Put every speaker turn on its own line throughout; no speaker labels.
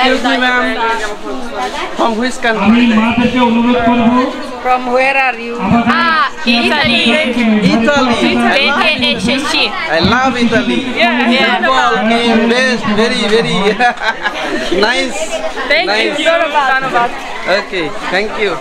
Excuse me, ma'am. From which country?
From where are you?
Italy.
Italy. I love Italy.
Yeah.
Football game best. Very, very nice.
Thank
nice.
you. Dhanyabad.
Okay, thank you.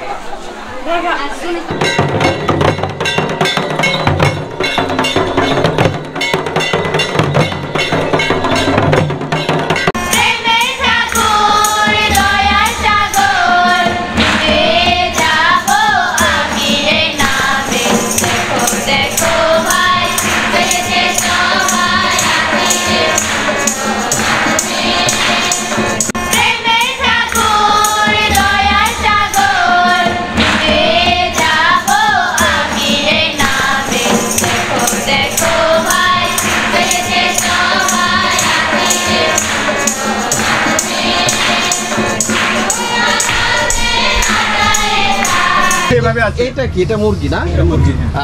এটা কি এটা মুরগি না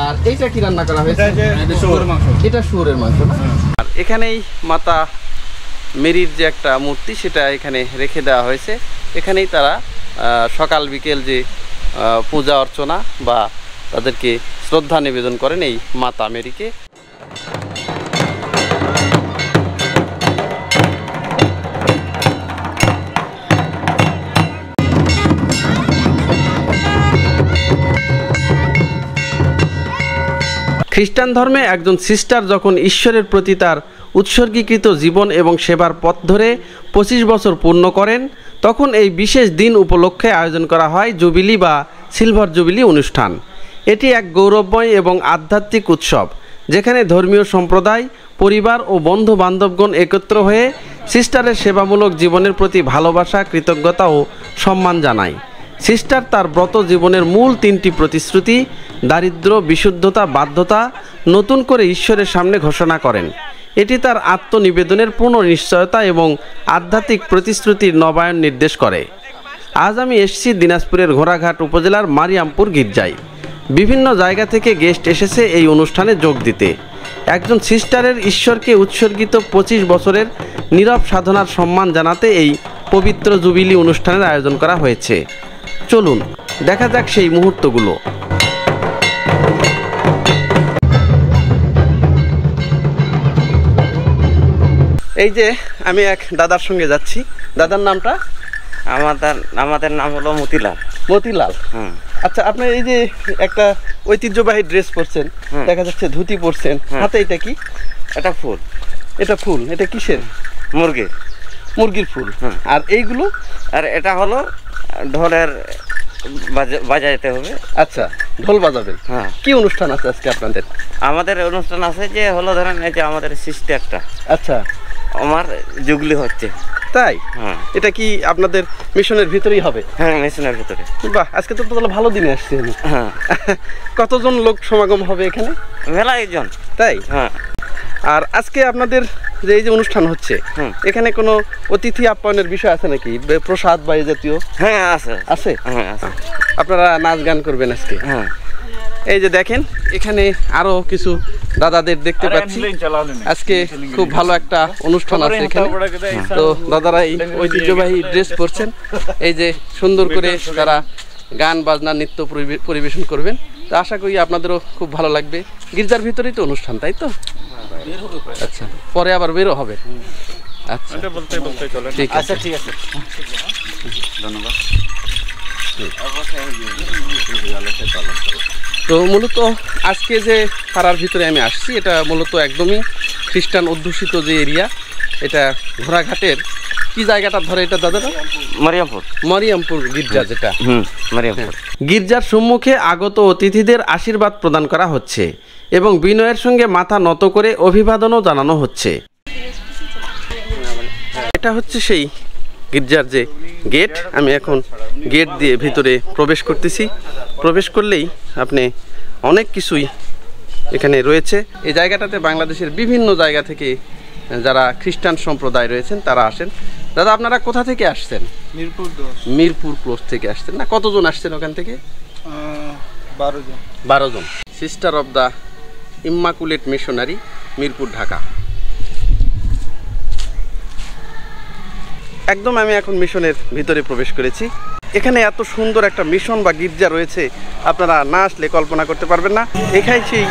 আর এইটা কি রান্না করা হয়েছে এটা শুয়োরের মাংস না আর এখানেই মাতা মেরির যে একটা মূর্তি সেটা এখানে রেখে দেওয়া হয়েছে এখানেই তারা সকাল বিকেল যে পূজা অর্চনা বা তাদেরকে শ্রদ্ধা নিবেদন করেন এই মাতা মেরিকে খ্রিস্টান ধর্মে একজন সিস্টার যখন ঈশ্বরের প্রতি তার উৎসর্গীকৃত জীবন এবং সেবার পথ ধরে 25 বছর পূর্ণ করেন তখন এই বিশেষ দিন উপলক্ষে আয়োজন করা হয় জুবিলি বা সিলভার জুবিলি অনুষ্ঠান এটি এক গৌরবময় এবং আধ্যাত্মিক উৎসব যেখানে ধর্মীয় সম্প্রদায় পরিবার ও বন্ধু বান্ধবগণ একত্র হয়ে সিস্টারের সেবামূলক জীবনের প্রতি ভালোবাসা কৃতজ্ঞতা ও সম্মান জানায় সিস্টার তার ব্রত জীবনের মূল 3টি প্রতিশ্রুতি দারিদ্র্য বিশুদ্ধতা বাধ্যতা নতুন করে ঈশ্বরের সামনে ঘোষণা করেন এটি তার আত্মনিবেদনের পূর্ণ নিশ্চয়তা এবং আধ্যাত্মিক প্রতিশ্রুতির নবায়ন নির্দেশ করে আজ আমি এসেছি দিনাজপুরের ঘোড়াঘাট উপজেলার মারিয়ামপুর গির্জায় বিভিন্ন জায়গা থেকে গেস্ট এসেছে এই অনুষ্ঠানে যোগ দিতে একজন সিস্টারের ঈশ্বরকে উৎসর্গিত 25 বছরের নীরব সাধনার সম্মান জানাতে এই পবিত্র জুবিলি অনুষ্ঠানের আয়োজন করা হয়েছে চলুন দেখা যাক সেই মুহূর্তগুলো এই যে আমি এক দাদার সঙ্গে যাচ্ছি দাদার নামটা
আমাদের নাম হলো মতিলাল
মতিলাল আচ্ছা আপনি এই যে একটা ঐতিহ্যবাহী ড্রেস পরছেন দেখা যাচ্ছে ধুতি পরছেন হাতে এটা কি
এটা ফুল
এটা কিসের মুরগির ফুল আর এইগুলো
আর এটা হলো ঢোলের বাজাইতে হবে
আচ্ছা ঢোল বাজাবেন
হ্যাঁ
কি অনুষ্ঠান আছে আজকে আপনাদের
আমাদের অনুষ্ঠান আছে যে হলো ধরেন এই যে আমাদের সিস্টারটা
আচ্ছা
আমার জুগলি হচ্ছে
তাই এটা কি আপনাদের মিশনের ভিতরেই হবে
হ্যাঁ মিশনের ভিতরে
বাহ আজকে তো তাহলে ভালো দিনে আসছে
হ্যাঁ
কতজন লোক সমাগম হবে এখানে
মেলাই জন
তাই
হ্যাঁ
আর আজকে আপনাদের যে এই যে অনুষ্ঠান হচ্ছে এখানে কোনো অতিথি আপ্যায়নের বিষয় আছে নাকি প্রসাদ বা এই জাতীয়
হ্যাঁ আছে
আছে
হ্যাঁ আছে
আপনারা নাচ গান করবেন আজকে
হ্যাঁ
এই যে দেখেন এখানে আরো কিছু দাদাদের দেখতে পাচ্ছি আজকে খুব ভালো একটা অনুষ্ঠান আছে এখানে তো দাদারা এই ঐতিহ্যবাহী ড্রেস পরছেন এই যে সুন্দর করে তারা গান বাজনা নৃত্য পরিবেশন করবেন তো আশা করি আপনাদেরও খুব ভালো লাগবে গির্জার ভিতরেই তো অনুষ্ঠান তাই তো আচ্ছা পরে আবার বেরো হবে আচ্ছা ঠিক আছে
ঠিক আছে ধন্যবাদ
তো মূলত আজকে যে পাড়ার ভিতরে আমি আসছি এটা মূলত একদমই খ্রিস্টান অধ্যুষিত যে এরিয়া এটা ঘোড়াঘাটের কি জায়গাটা ধরে এটা দাদারা মারিয়ামপুর গির্জা যেটা
মারিয়ামপুর
গির্জার সম্মুখে আগত অতিথিদের আশীর্বাদ প্রদান করা হচ্ছে এবং বিনয়ের সঙ্গে মাথা নত করে অভিবাদনও জানানো হচ্ছে এটা হচ্ছে সেই গির্জার যে গেট আমি এখন গেট দিয়ে ভিতরে প্রবেশ করতেছি প্রবেশ করলেই আপনি অনেক কিছুই এখানে রয়েছে এই জায়গাটাতে বাংলাদেশের বিভিন্ন জায়গা থেকে যারা খ্রিস্টান সম্প্রদায় রয়েছেন তারা আসেন দাদা আপনারা কোথা থেকে আসছেন মিরপুর ক্লোজ থেকে আসছেন না কতজন আসছেন ওখান থেকে 12 জন sister of the immaculate missionary Mirpur Dhaka একদম আমি এখন মিশনের ভিতরে প্রবেশ করেছি। এখানে এত সুন্দর একটা মিশন বা গির্জা রয়েছে, আপনারা না আসলে কল্পনা করতে পারবেন না। এখানে সেই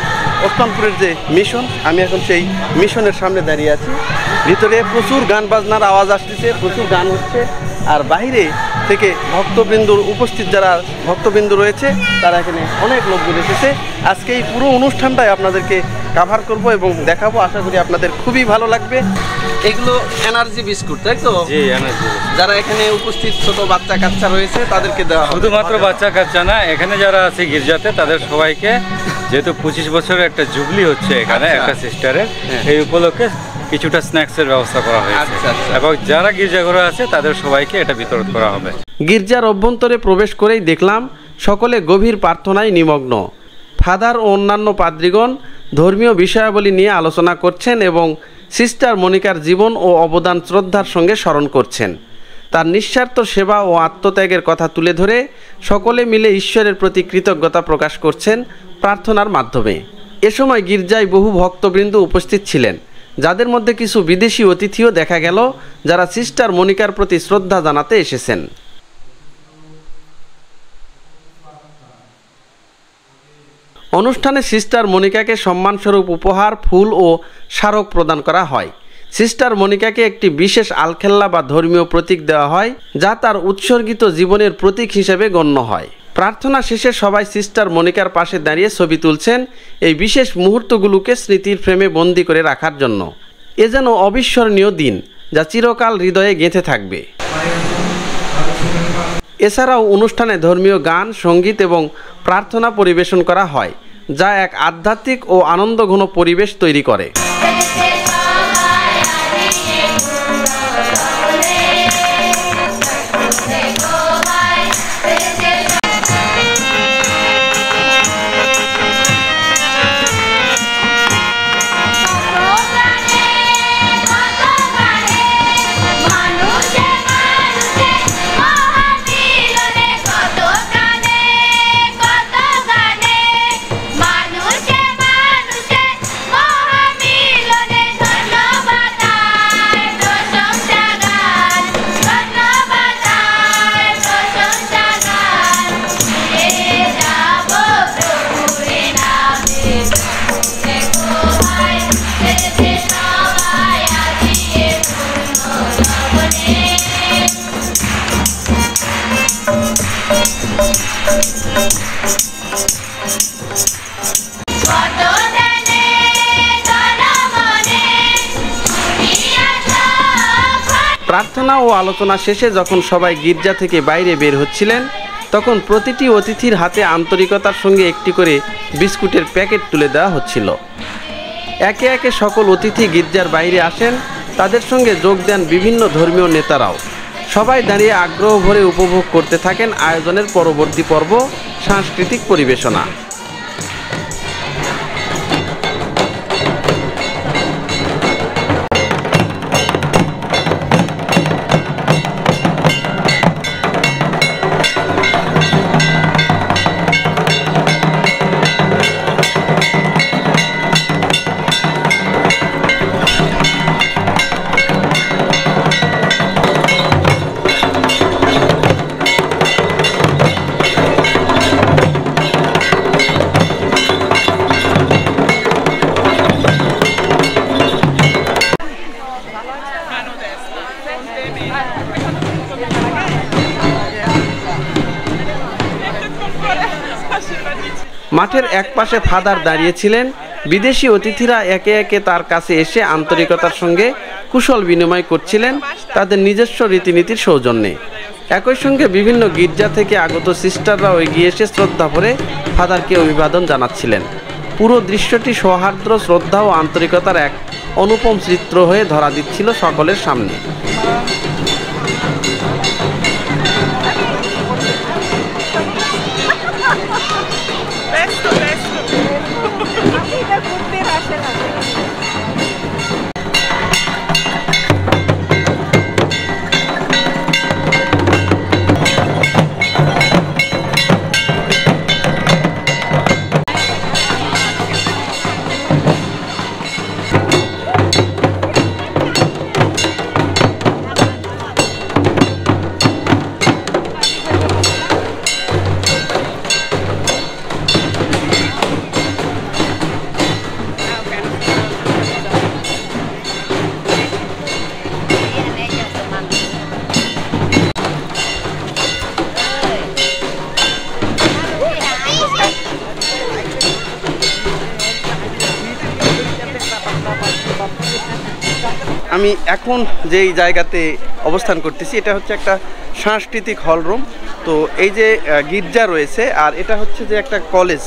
ওসমানপুরের যে মিশন, আমি এখন সেই মিশনের সামনে দাঁড়িয়ে আছি। ভিতরে প্রচুর গান বাজনার আওয়াজ আসতেছে, প্রচুর গান হচ্ছে, আর বাইরে থেকে ভক্তবৃন্দর উপস্থিত যারা ভক্তবৃন্দ রয়েছে তারা এখানে অনেক লোকজন এসেছে। আজকে এই পুরো অনুষ্ঠানটাই আপনাদেরকে কাভার করব এবং দেখাবো। আশা করি আপনাদের খুবই ভালো লাগবে। এগুলো এনার্জি বিস্কুট, তাই তো?
জি, এনার্জি।
যারা এখানে উপস্থিত ছোট বাচ্চা কাচ্চা রয়েছে তাদেরকে দেওয়া হবে।
শুধুমাত্র বাচ্চা কাচ্চা না, এখানে যারা আছে গির্জাতে তাদের সবাইকে, যেহেতু 25 বছরের একটা জুবলি হচ্ছে এখানে
আচ্ছা।
একটা সিস্টারের,
হ্যাঁ।
এই উপলক্ষে কিছুটা স্ন্যাক্সের ব্যবস্থা করা হয়েছে।
আচ্ছা, আচ্ছা।
এবং যারা গির্জাঘরে আছে তাদের সবাইকে এটা বিতরণ করা হবে।
গির্জার অভ্যন্তরে প্রবেশ করেই দেখলাম সকলে গভীর প্রার্থনায় নিমগ্ন। ফাদার ও অন্যান্য পাদ্রীগণ ধর্মীয় বিষয়াবলী নিয়ে আলোচনা করছেন এবং সিস্টার মনিকার জীবন ও অবদান শ্রদ্ধার সঙ্গে স্মরণ করছেন। তার নিঃস্বার্থ সেবা ও আত্মত্যাগের কথা তুলে ধরে সকলে মিলে ঈশ্বরের প্রতি কৃতজ্ঞতা প্রকাশ করছেন প্রার্থনার মাধ্যমে। এ সময় গির্জায় বহু ভক্তবৃন্দ উপস্থিত ছিলেন, যাদের মধ্যে কিছু বিদেশি অতিথিও দেখা গেল, যারা সিস্টার মনিকার প্রতি শ্রদ্ধা জানাতে এসেছেন। অনুষ্ঠানে সিস্টার মনিকাকে সম্মানস্বরূপ উপহার, ফুল ও স্মারক প্রদান করা হয়। সিস্টার মনিকাকে একটি বিশেষ আলখেল্লা বা ধর্মীয় প্রতীক দেওয়া হয়, যা তার উৎসর্গিত জীবনের প্রতীক হিসেবে গণ্য হয়। প্রার্থনা শেষে সবাই সিস্টার মনিকার পাশে দাঁড়িয়ে ছবি তুলছেন, এই বিশেষ মুহূর্তগুলোকে স্মৃতির ফ্রেমে বন্দী করে রাখার জন্য। এ যেন অবিস্মরণীয় দিন, যা চিরকাল হৃদয়ে গেঁথে থাকবে। এছাড়াও অনুষ্ঠানে ধর্মীয় গান, সঙ্গীত এবং প্রার্থনা পরিবেশন করা হয়, যা এক আধ্যাত্মিক ও আনন্দঘন পরিবেশ তৈরি করে। প্রার্থনা ও আলোচনা শেষে যখন সবাই গির্জা থেকে বাইরে বের হচ্ছিলেন, তখন প্রতিটি অতিথির হাতে আন্তরিকতার সঙ্গে একটি করে বিস্কুটের প্যাকেট তুলে দেওয়া হচ্ছিল। একে একে সকল অতিথি গির্জার বাইরে আসেন, তাদের সঙ্গে যোগ দেন বিভিন্ন ধর্মীয় নেতারাও। সবাই দাঁড়িয়ে আগ্রহ ভরে উপভোগ করতে থাকেন আয়োজনের পরবর্তী পর্ব, সাংস্কৃতিক পরিবেশনা। মাঠের একপাশে ফাদার দাঁড়িয়েছিলেন। বিদেশি অতিথিরা একে একে তার কাছে এসে আন্তরিকতার সঙ্গে কুশল বিনিময় করছিলেন তাদের নিজস্ব রীতিনীতির সৌজন্যে। একই সঙ্গে বিভিন্ন গির্জা থেকে আগত সিস্টাররাও এগিয়ে এসে শ্রদ্ধা ভরে ফাদারকে অভিবাদন জানাচ্ছিলেন। পুরো দৃশ্যটি সৌহার্দ্য, শ্রদ্ধা ও আন্তরিকতার এক অনুপম চিত্র হয়ে ধরা দিচ্ছিল সকলের সামনে। আমি এখন যেই জায়গাতে অবস্থান করতেছি এটা হচ্ছে একটা সাংস্কৃতিক হল রুম। তো এই যে গির্জা রয়েছে আর এটা হচ্ছে যে একটা কলেজ,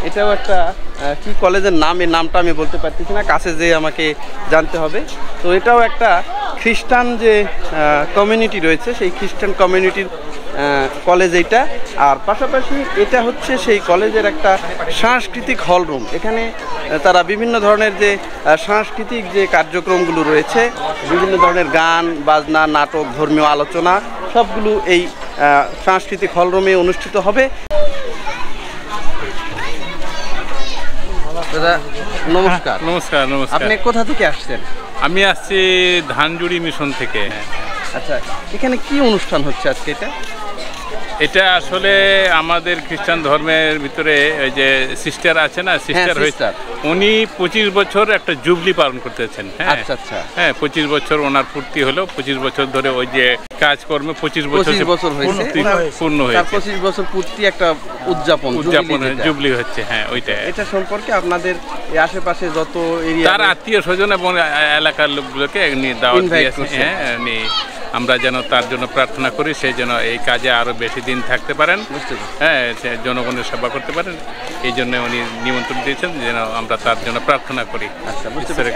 এটাও একটা কি কলেজের নাম, এই নামটা আমি বলতে পারতেছি না, কাছে যেয়ে আমাকে জানতে হবে। তো এটাও একটা খ্রিস্টান যে কমিউনিটি রয়েছে সেই খ্রিস্টান কমিউনিটির কলেজ এইটা। আর পাশাপাশি এটা হচ্ছে সেই কলেজের একটা সাংস্কৃতিক হল রুম। এখানে তারা বিভিন্ন ধরনের যে সাংস্কৃতিক যে কার্যক্রমগুলো রয়েছে, বিভিন্ন ধরনের গান বাজনা নাটক ধর্মীয় আলোচনা সবগুলো এই সাংস্কৃতিক হল রুমে অনুষ্ঠিত হবে। দাদা নমস্কার।
নমস্কার। নমস্কার।
আপনি কোথা থেকে আসছেন?
আমি আসছি ধানজুড়ি মিশন থেকে।
আচ্ছা, এখানে কি অনুষ্ঠান হচ্ছে আজকে?
এটা আসলে আমাদের খ্রিস্টান ধর্মের ভিতরে ওই যে সিস্টার আছে না, সিস্টার হয়েছে, উনি 25 বছর একটা জুবলি পালন করতেছেন। হ্যাঁ
আচ্ছা আচ্ছা,
হ্যাঁ 25 বছর ওনার পূর্তি হলো। 25 বছর ধরে ওই যে কাজকর্মে 25 বছর
হয়েছে,
পূর্ণ হয়েছে।
25 বছর পূর্তি একটা উদযাপন
জুবলি হচ্ছে। হ্যাঁ ওইটা।
এটা সম্পর্কে আপনাদের এই আশেপাশে যত এরিয়া
তার আত্মীয় স্বজন এবং এলাকার লোকগুলোকে দাওয়াত দিয়েছে। হ্যাঁ আমরা যেন তার জন্য প্রার্থনা করি, সেই জন্য এই কাজে আরো বেশি দিন থাকতে পারেন, হ্যাঁ জনগণের সেবা করতে পারেন, এই জন্য উনি নিমন্ত্রণ দিয়েছেন যেন আমরা তার জন্য প্রার্থনা করি।
আচ্ছা,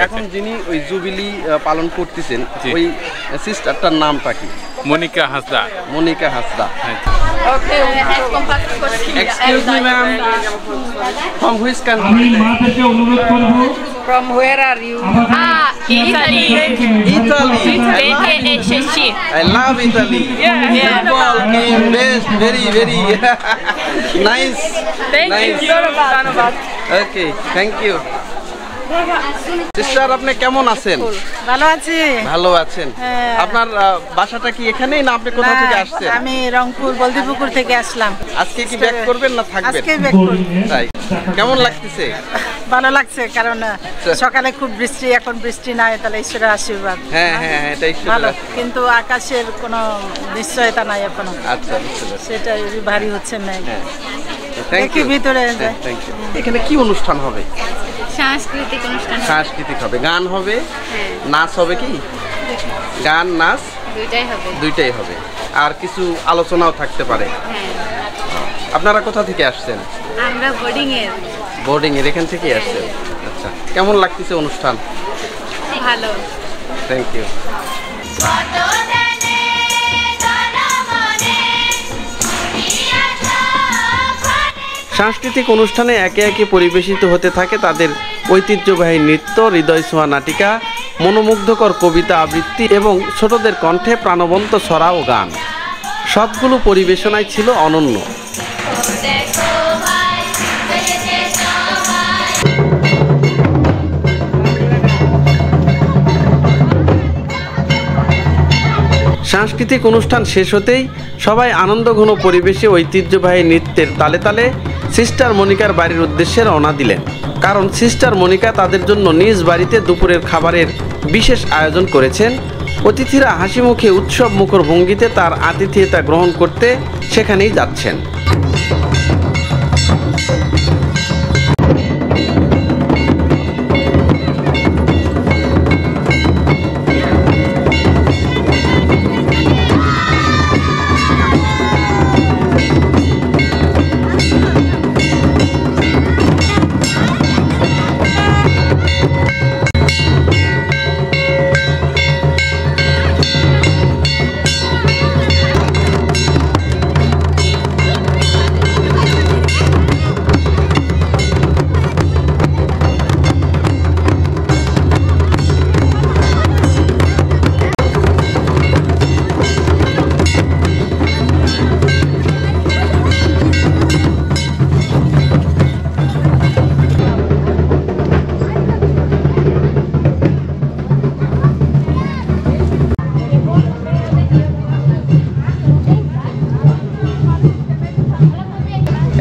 এখন যিনি ওই জুবিলি পালন করতেছেন ওই সিস্টারটার নামটা কি?
Monika Hasda.
Monika Hasda.
Excuse me, ma'am.
From which country?
আমি মাদেরকে অনুরোধ করব। From where are you?
Italy.
Italy. I love Italy. Football team best, very nice.
Thank you.
Okay, thank you. Sister আপনি কেমন আছেন?
ভালো আছি।
ভালো আছেন। আপনার বাসাটা কি এখানেই না আপনি কোথা থেকে আসছেন?
আমি রংপুর বলদিপুকুর থেকে আসলাম।
আজকে কি ব্যাক করবেন না থাকবেন?
আজকে ব্যাক করব।
তাই কেমন লাগতেছে?
ভালো লাগছে, কারণ সকালে খুব বৃষ্টি, এখন বৃষ্টি নাই, তাহলে ঈশ্বরের আশীর্বাদ।
হ্যাঁ হ্যাঁ হ্যাঁ, এটা
ভালো,
ঈশ্বরের।
কিন্তু আকাশের কোনো নিশ্চয়তা নাই এখনো।
আচ্ছা, বুঝতে পারছি।
সেটা ভারী হচ্ছে মেঘ।
থ্যাংক
দেখি
ইউ।
ভিতরে
থ্যাংক ইউ। এখানে কি অনুষ্ঠান হবে?
সাংস্কৃতিক অনুষ্ঠান।
সাংস্কৃতিক হবে, গান হবে, নাচ হবে। কি গান নাচ দুইটাই হবে, আর কিছু আলোচনাও থাকতে পারে। আপনারা কোথা থেকে আসছেন?
আমরা
বোর্ডিং এর এখান থেকে আসছেন। আচ্ছা, কেমন লাগতেছে অনুষ্ঠান?
ভালো।
Thank you. সাংস্কৃতিক অনুষ্ঠানে একে একে পরিবেশিত হতে থাকে তাদের ঐতিহ্যবাহী নৃত্য, হৃদয় ছোঁয়া নাটিকা, মনোমুগ্ধকর কবিতা আবৃত্তি এবং ছোটদের কণ্ঠে প্রাণবন্ত ছড়া ও গান। সবগুলো পরিবেশনায় ছিল অনন্য। সাংস্কৃতিক অনুষ্ঠান শেষ হতেই সবাই আনন্দঘন পরিবেশে ঐতিহ্যবাহী নৃত্যের তালে তালে সিস্টার মনিকার বাড়ির উদ্দেশ্যে রওনা দিলেন। কারণ সিস্টার মনিকা তাদের জন্য নিজ বাড়িতে দুপুরের খাবারের বিশেষ আয়োজন করেছেন। অতিথিরা হাসি মুখে উৎসব মুখর ভঙ্গিতে তার আতিথেয়তা গ্রহণ করতে সেখানেই যাচ্ছেন।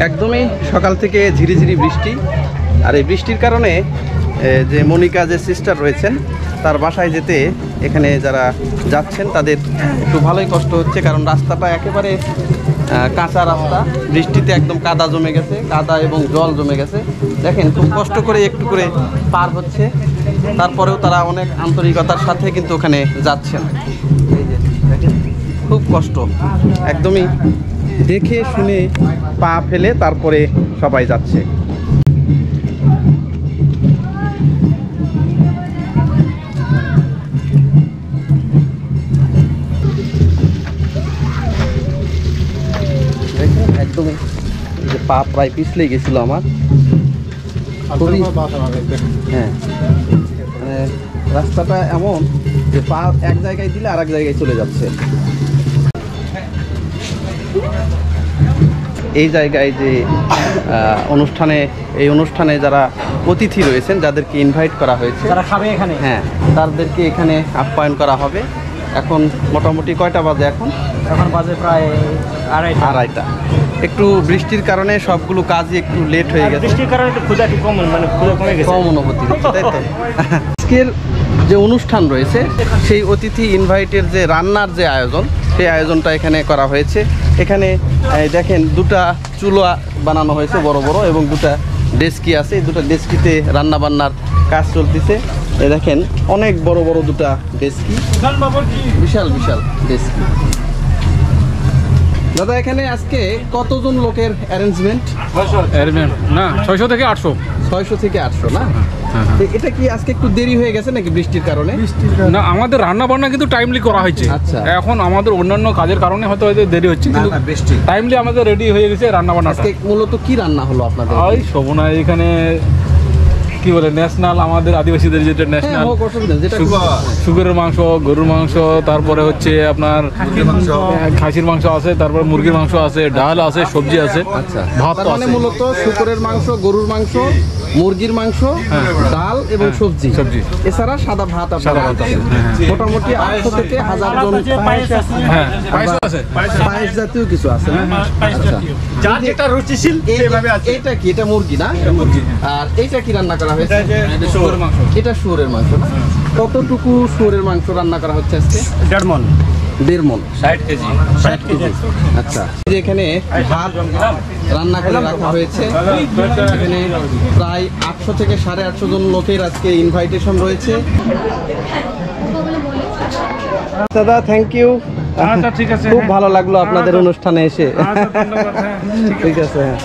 একদমই সকাল থেকে ঝিরিঝিরি বৃষ্টি, আর এই বৃষ্টির কারণে যে মনিকা যে সিস্টার রয়েছেন তার বাসায় যেতে এখানে যারা যাচ্ছেন তাদের একটু ভালোই কষ্ট হচ্ছে, কারণ রাস্তাটা একেবারে কাঁচা রাস্তা, বৃষ্টিতে একদম কাদা জমে গেছে, কাদা এবং জল জমে গেছে। দেখেন খুব কষ্ট করে একটু করে পার হচ্ছে, তারপরেও তারা অনেক আন্তরিকতার সাথে কিন্তু ওখানে যাচ্ছেন। এই যে দেখেন খুব কষ্ট, একদমই দেখে শুনে পা ফেলে তারপরে সবাই যাচ্ছে। দেখেন একদমই এই যে পা প্রায় পিছলে গেছিল আমার। হ্যাঁ, মানে রাস্তাটা এমন যে পা এক জায়গায় দিলে আর এক জায়গায় চলে যাচ্ছে। এই জায়গায় যে এই অনুষ্ঠানে যারা অতিথি রয়েছেন, যাদেরকে ইনভাইট করা হয়েছে,
তারা খাবে এখানে।
হ্যাঁ, তাদেরকে এখানে আপ্যায়ন করা হবে। এখন মোটামুটি কয়টা বাজে?
এখন বাজে প্রায়
আড়াইটা। একটু বৃষ্টির কারণে সবগুলো কাজই একটু লেট হয়ে গেছে।
বৃষ্টির কারণে একটু ক্ষুধা একটু কম, মানে ক্ষুধা কমে গেছে।
কম অনুভূতি হচ্ছে, তাই তো? আজকের যে অনুষ্ঠান রয়েছে, সেই অতিথি ইনভাইটের যে রান্নার যে আয়োজন, সেই আয়োজনটা এখানে করা হয়েছে। এখানে দেখেন দুটা চুলা বানানো হয়েছে বড় বড়, এবং দুটা ডেস্কি আছে। এই দুটা ডেস্কিতে রান্না বান্নার কাজ চলতেছে। এই দেখেন অনেক বড় বড় দুটা ডেস্কি, বিশাল বিশাল ডেস্কি। দাদা, এখানে আজকে কতজন লোকের অ্যারেঞ্জমেন্ট?
না 600 থেকে 800।
600 থেকে 800 না? তো এটা কি আজকে একটু দেরি হয়ে গেছে নাকি বৃষ্টির কারণে?
না, আমাদের রান্না বান্না কিন্তু টাইমলি করা হয়েছে।
আচ্ছা।
এখন আমাদের অন্যান্য কাজের কারণে হয়তো দেরি হচ্ছে, কিন্তু টাইমলি আমাদের রেডি হয়ে গেছে রান্না বান্না।
আজকে মূলত কি রান্না হলো আপনাদের?
ওই শোভনা এখানে কি বলে ন্যাশনাল, আমাদের আদিবাসীদের যেটা ন্যাশনাল শুকরের মাংস, গরুর মাংস, তারপরে হচ্ছে আপনার খাসির মাংস আছে, তারপরে মুরগির মাংস আছে, ডাল আছে, সবজি আছে।
আচ্ছা,
ভাত
তার মানে মূলত শুকরের মাংস, গরুর মাংস, মুরগির মাংস, ডাল এবং সবজি। এছাড়া সাদা ভাত আপনারা পাচ্ছেন। মোটামুটি 800 থেকে 1000 জন।
হ্যাঁ, পায়েস আছে,
পায়েস জাতীয় কিছু আছে না? আচ্ছা,
যার যেটা রুচিশীল সেভাবে আছে।
এটা কি? এটা মুরগি না? আর এইটা কি রান্না করা হয়েছে?
শুকরের মাংস।
এটা শুয়োরের মাংস না? কতটুকু শুয়োরের মাংস রান্না করা হচ্ছে আজকে?
1.5 মণ।
1.5 মণ,
60 কেজি।
আচ্ছা। যে এখানে ভাত রান্না করে রাখা হয়েছে, এখানে প্রায় 800 থেকে 850 জন লোকের আজকে ইনভাইটেশন রয়েছে। দাদা, থ্যাংক ইউ।
আচ্ছা, ঠিক আছে।
খুব ভালো লাগলো আপনাদের অনুষ্ঠানে এসে। ঠিক আছে, হ্যাঁ।